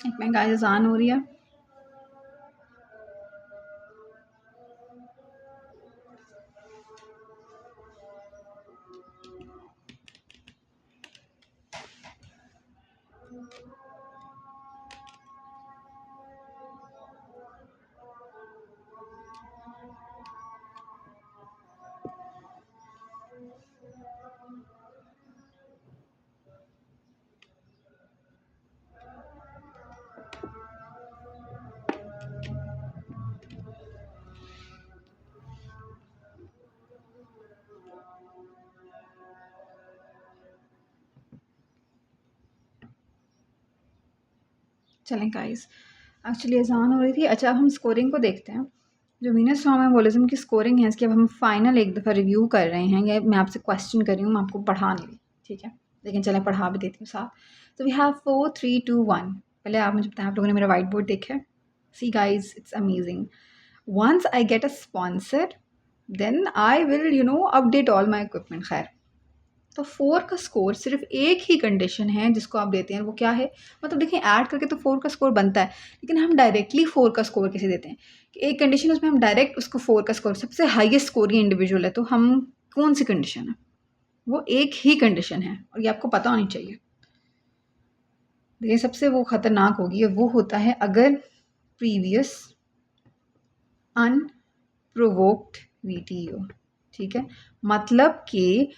एक minute guys, अज़ान हो रही है। चलें गाइस, एक्चुअली अज़ान हो रही थी। अच्छा, अब हम स्कोरिंग को देखते हैं। जो वीनस फ्रॉम की स्कोरिंग है, इसकी अब हम फाइनल एक दफ़ा रिव्यू कर रहे हैं। या मैं आपसे क्वेश्चन कर रही हूँ, मैं आपको पढ़ा नहीं रही, ठीक है? लेकिन चलें पढ़ा भी देती हूँ साथ। तो वी हैव 4 3 2 1। पहले आप मुझे बताएं, आप लोगों ने मेरा वाइट बोर्ड देखा है? See guys, it's amazing. Once I get a sponsor then I will update all my equipment. खैर, तो 4 का स्कोर सिर्फ एक ही कंडीशन है जिसको आप देते हैं, वो क्या है? मतलब देखिए, ऐड करके तो 4 का स्कोर बनता है, लेकिन हम डायरेक्टली 4 का स्कोर कैसे देते हैं कि एक कंडीशन है, उसमें हम डायरेक्ट उसको 4 का स्कोर, सबसे हाईएस्ट स्कोर ये इंडिविजुअल है, तो हम कौन सी कंडीशन है? वो एक ही कंडीशन है और ये आपको पता होनी चाहिए। देखिए, सबसे वो खतरनाक होगी, वो होता है अगर प्रीवियस अनप्रोवोक्ड वीटीओ, ठीक है? मतलब कि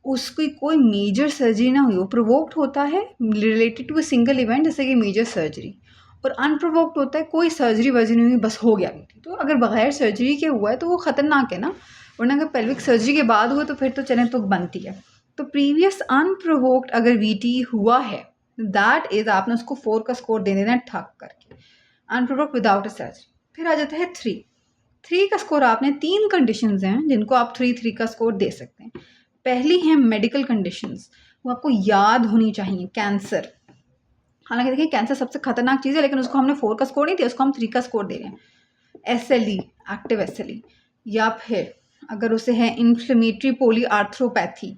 उसकी कोई मेजर सर्जरी ना हुई हो। प्रोवोक्ड होता है related to a single event, जैसे कि मेजर सर्जरी, और अनप्रोवोक्ड होता है कोई सर्जरी वर्जरी नहीं हुई, बस हो गया वीटी। तो अगर बगैर सर्जरी के हुआ है तो वो खतरनाक है ना, वरना अगर पेल्विक सर्जरी के बाद हुआ तो फिर तो चलें, तो बनती है। तो प्रीवियस अनप्रोवोक्ड अगर वीटी हुआ है, दैट इज आपने उसको 4 का स्कोर दे देना है ठक करके, अनप्रोवोक्ड विदाउट अ सर्जरी। फिर आ जाता है 3 का स्कोर। आपने 3 कंडीशंस हैं जिनको आप 3 का स्कोर दे सकते हैं। पहली है मेडिकल कंडीशंस, वो आपको याद होनी चाहिए। कैंसर, हालांकि देखिए कैंसर सबसे खतरनाक चीज़ है, लेकिन उसको हमने 4 का स्कोर नहीं दिया, उसको हम 3 का स्कोर दे रहे हैं। SLE, एक्टिव SLE, या फिर अगर उसे है इन्फ्लेमेटरी पोली आर्थ्रोपैथी,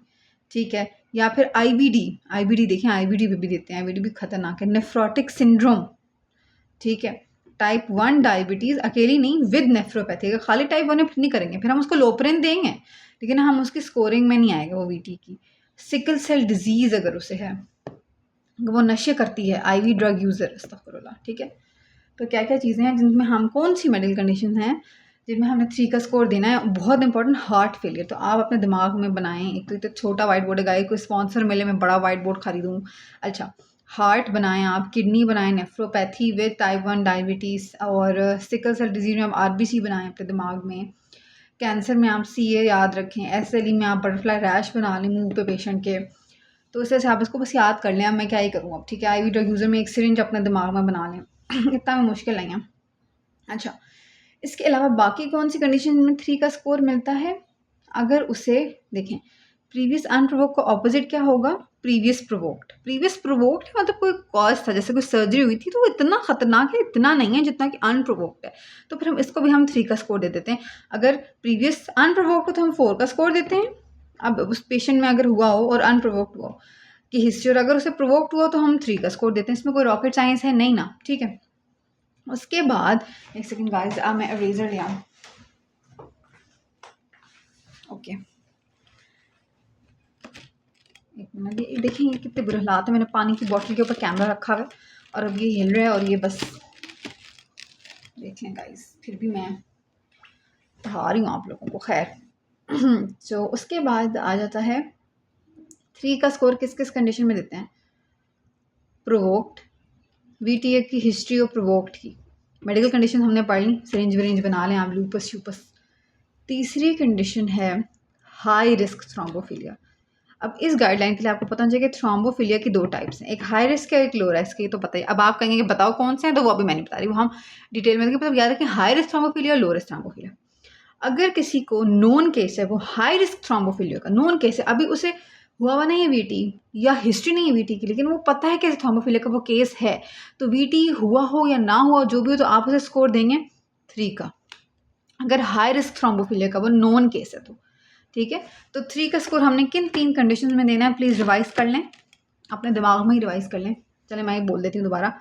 ठीक है, या फिर IBD देखें, IBD भी देते हैं, IBD भी खतरनाक है। नेफ्रोटिक सिंड्रोम, ठीक है। टाइप 1 डायबिटीज़ अकेली नहीं, विद नेफ्रोपैथी। अगर खाली टाइप 1 नहीं करेंगे, फिर हम उसको लोपरिन देंगे, लेकिन हम उसकी स्कोरिंग में नहीं आएगा वो वीटी की। सिकल सेल डिजीज़ अगर उसे है, वो नशे करती है, IV ड्रग यूज़र, अस्तगफिरुल्लाह, ठीक है। तो क्या क्या चीज़ें हैं जिनमें हम, कौन सी मेडिकल कंडीशन हैं जिनमें हमने 3 का स्कोर देना है? बहुत इंपॉर्टेंट, हार्ट फेलियर। तो आप अपने दिमाग में बनाएं, एक तो इतना छोटा वाइट बोर्ड है गाइस, कोई स्पॉन्सर मिले मैं बड़ा वाइट बोर्ड खरीदूँ। अच्छा, हार्ट बनाएं आप, किडनी बनाएं, नेफ्रोपैथी विद टाइप 1 डायबिटीज़, और सिकल सेल डिजीज में आप RBC बनाएं अपने दिमाग में। कैंसर में आप CA याद रखें। SLE में आप बटरफ्लाई रैश बना लें मुंह पे पेशेंट के। तो इस तरह से आप इसको बस याद कर लें। अब मैं क्या ही करूँ अब, ठीक है। IV ड्रग यूज़र में एक सिरिंज अपने दिमाग में बना लें इतना भी मुश्किल नहीं है। अच्छा, इसके अलावा बाकी कौन सी कंडीशन में 3 का स्कोर मिलता है? अगर उसे देखें, प्रीवियस अनप्रोवोक्ड का ऑपोजिट क्या होगा? Previous provoked. प्रीवियस प्रोवोक्ड मतलब कोई कॉज था, जैसे कोई सर्जरी हुई थी, तो वो इतना खतरनाक है, इतना नहीं है जितना कि अनप्रोवोक्ड है। तो फिर हम इसको भी हम 3 का स्कोर दे देते हैं। अगर प्रीवियस अनप्रोवोक्ड हो तो हम 4 का स्कोर देते हैं। अब उस पेशेंट में अगर हुआ हो और अनप्रोवोक्ड हुआ हो की हिस्ट्री, और अगर उसे प्रोवोक्ड हुआ तो हम 3 का स्कोर देते हैं। इसमें कोई रॉकेट साइंस है नहीं ना, ठीक है। उसके बाद एक सेकंड गाइस, मैं इरेजर ले आऊँ। ओके, एक मिनट। ये देखिए, ये कितने बुरे हालात है। मैंने पानी की बोतल के ऊपर कैमरा रखा हुआ है और अब ये हिल रहा है, और ये बस देख लें गाइस, फिर भी मैं पढ़ा रही हूँ आप लोगों को। खैर तो उसके बाद आ जाता है 3 का स्कोर किस किस कंडीशन में देते हैं? प्रोवोक्ड, VTA की हिस्ट्री और प्रोवोक्ड की मेडिकल कंडीशन हमने पढ़ ली, सिरिंज विरिंज बना लें आप, लूपस शूपस। तीसरी कंडीशन है हाई रिस्क थ्रोम्बोफिलिया। अब इस गाइडलाइन के लिए आपको पता चाहिए कि थ्रोम्बोफिलिया की 2 टाइप्स हैं, एक हाई रिस्क है, एक लो रिस्क है, तो पता ही। अब आप कहेंगे कि बताओ कौन से हैं, तो वो अभी मैं नहीं बता रही, वो हम डिटेल में देखेंगे। मतलब याद रखें, हाई रिस्क थ्रोम्बोफिलिया, लो रिस्क थ्रोम्बोफिलिया। अगर किसी को नोन केस है, वो हाई रिस्क थ्रोम्बोफिलिया का नोन केस है, अभी उसे हुआ हुआ नहीं है VT, या हिस्ट्री नहीं है VT की, लेकिन वो पता है कि थ्रोम्बोफिलिया का वो केस है, तो VT हुआ हो या ना हुआ जो भी हो, तो आप उसे स्कोर देंगे 3 का। अगर हाई रिस्क थ्रोम्बोफिलिया का वो नोन केस है तो, ठीक है। तो 3 का स्कोर हमने किन 3 कंडीशन में देना है, प्लीज़ रिवाइज कर लें, अपने दिमाग में ही रिवाइज कर लें। चले मैं ही बोल देती हूँ दोबारा।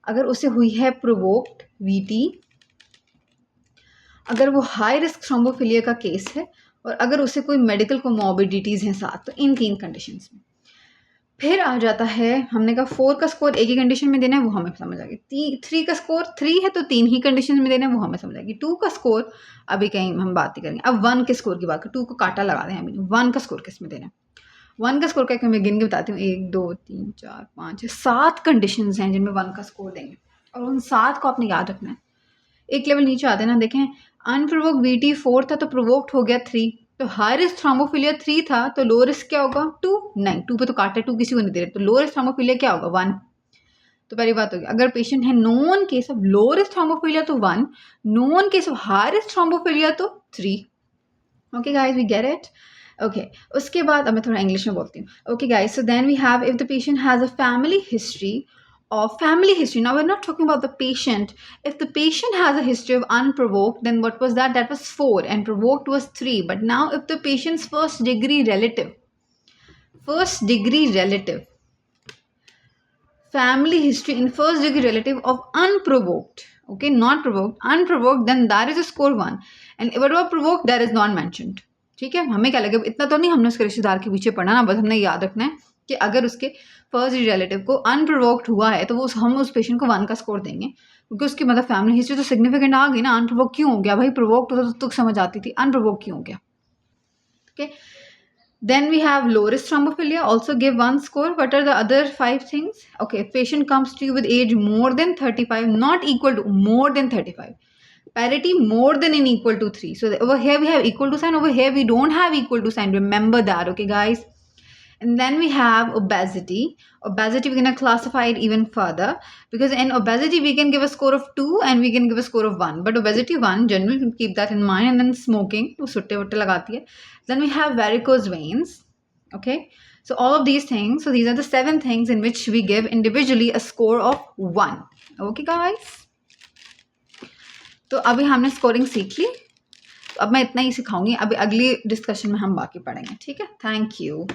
अगर उसे हुई है प्रोवोक्ड वीटी, अगर वो हाई रिस्क थ्रोम्बोफिलिया का केस है, और अगर उसे कोई मेडिकल कोमॉर्बिडिटीज़ हैं साथ, तो इन 3 कंडीशंस में। फिर आ जाता है, हमने कहा 4 का स्कोर एक ही कंडीशन में देना है, वो हमें समझ आ गई। 3 का स्कोर 3 है तो 3 ही कंडीशन में देना है, वो हमें समझ आएगी। 2 का स्कोर अभी कहीं हम बात ही करेंगे। अब 1 के स्कोर की बात करें, 2 को काटा लगा दें अभी। 1 का स्कोर किस में देना है? 1 का स्कोर क्या, मैं गिन के बताती हूँ। 1 2 3 4 5 7 कंडीशन हैं जिनमें 1 का स्कोर देंगे, और उन 7 को आपने याद रखना है। एक लेवल नीचे आते हैं ना, देखें अनप्रोवोक्ड वीटी 4 था तो प्रोवोक्ड हो गया 3, तो हाई रिस्क थ्रोम्बोफिलिया 3 था तो लो रिस्क क्या होगा 2। नहीं, 2 पे तो काटा, 2 किसी को नहीं दे रहे, तो लो रिस्क थ्रोम्बोफिलिया क्या होगा 1। तो पहली बात होगी, अगर पेशेंट है non case of low risk thrombophilia तो 1, non case of high risk thrombophilia तो 3। Okay guys, we get it. Okay, उसके बाद अब मैं थोड़ा इंग्लिश में बोलती हूँ। Okay guys, so then we have if the patient has a family history of family history. Now we're not talking about the patient. If the patient has a history of unprovoked, then what was that? That was 4 and provoked was 3. But now if the patient's first degree relative, family history in first degree relative of unprovoked, okay, not provoked, unprovoked, then that is a score 1. And what about provoked, that is not mentioned. ठीक है, हमें क्या लगे, इतना तो नहीं हमने उसके रिश्तेदार के पीछे पढ़ना ना, बस हमने याद रखना है कि अगर उसके फर्स्ट रिलेटिव को अनप्रोवोक्ड हुआ है तो वो हम उस पेशेंट को 1 का स्कोर देंगे, क्योंकि उसकी मतलब फैमिली हिस्ट्री तो सिग्निफिकेंट आ गई ना। अनप्रोवोक्ड क्यों हो गया भाई, प्रोवोक्ड होता तो समझ आती थी, अनप्रोवोक्ड क्यों हो गया। Okay, then we have low risk thrombophilia, also give 1 score. What are the other 5 things? Okay, if patient comes to you with age more than 35, not equal to, more than 35. Parity more than and equal to 3. So over here we have equal to sign, over here we don't have equal to sign. Remember that, okay guys? And then we have obesity. Obesity, we're going to classify it even further, because in obesity we can give a score of 2 and we can give a score of 1. But obesity 1, generally keep that in mind. And then smoking, wo sutte vutte lagati hai. Then we have varicose veins. Okay. So all of these things, so these are the 7 things in which we give individually a score of 1. Okay guys. तो अभी हमने scoring सीख ली, अब मैं इतना ही सिखाऊंगी, अभी अगली discussion में हम बाकी पढ़ेंगे। ठीक है, थैंक यू।